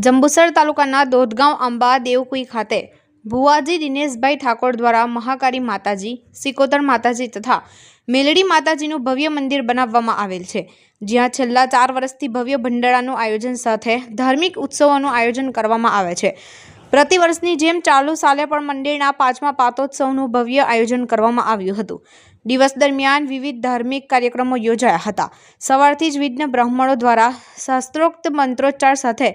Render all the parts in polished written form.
જંબુસર તાલુકાના દોધગાંવ અંબા દેવકુઈ ખાતે ભુવાજી દિનેશભાઈ ઠાકોર દ્વારા મહાકાળી માતાજી, સિકોતર માતાજી તથા મેલડી માતાજીનું ભવ્ય મંદિર બનાવવામાં આવેલ છે, જ્યાં છેલ્લા 4 વર્ષથી ભવ્ય ભંડારાનું આયોજન સાથે ધાર્મિક ઉત્સવોનું આયોજન કરવામાં આવે છે। પ્રતિવર્ષની જેમ ચાલુ સાલે પણ મંદિરના 5મા પાતોત્સવનું ભવ્ય આયોજન કરવામાં આવ્યું હતું। દિવસ દરમિયાન વિવિધ ધાર્મિક કાર્યક્રમો યોજાયા હતા। સવારથી જ વિઘ્ન બ્રાહ્મણો દ્વારા શાસ્ત્રોક્ત મંત્રોચ્ચાર સાથે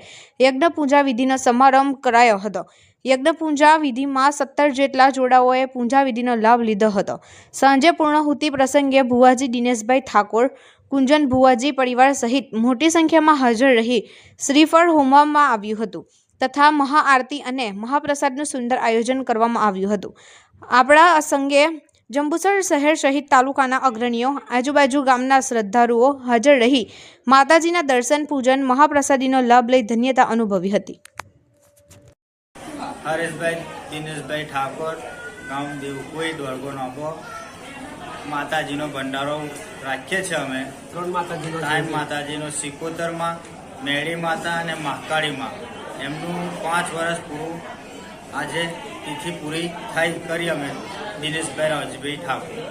યજ્ઞ પૂજા વિધિનો સમારંભ કરાયો હતો। યજ્ઞ પૂજા વિધિમાં 17 જેટલા જોડાઓએ પૂજા વિધિનો લાભ લીધો હતો। સાંજે પૂર્ણાહુતિ પ્રસંગે ભુવાજી દિનેશભાઈ ઠાકોર, કુંજન ભુવાજી પરિવાર સહિત મોટી સંખ્યામાં હાજર રહી શ્રીફળ હોમવામાં આવ્યું હતું તથા મહાઆરતી અને મહાપ્રસાદનું સુંદર આયોજન કરવામાં આવ્યું હતું। આપણા સંગે જંબુસર શહેર સહિત તાલુકાના અગ્રણીઓ, આજુબાજુ ગામના શ્રદ્ધાળુઓ હાજર રહી માતાજીના દર્શન, પૂજન, મહાપ્રસાદીનો લાભ લઈ ધન્યતા અનુભવી હતી। હરેશભાઈ દિનેશભાઈ ઠાકોર, ગામ દેવકુઈ, દોરગો નાકો। માતાજીનો ભંડારો રાખીએ છીએ અમે। ટાઈમ માતાજીનો સિકોતરમાં, મેળી માતા અને મહાકાળીમાં એમનું 5 વર્ષ પૂરું આજે તિથિ પૂરી થઈ કરી અમે દિનેશભાઈ રાજભાઈ ઠાકોર।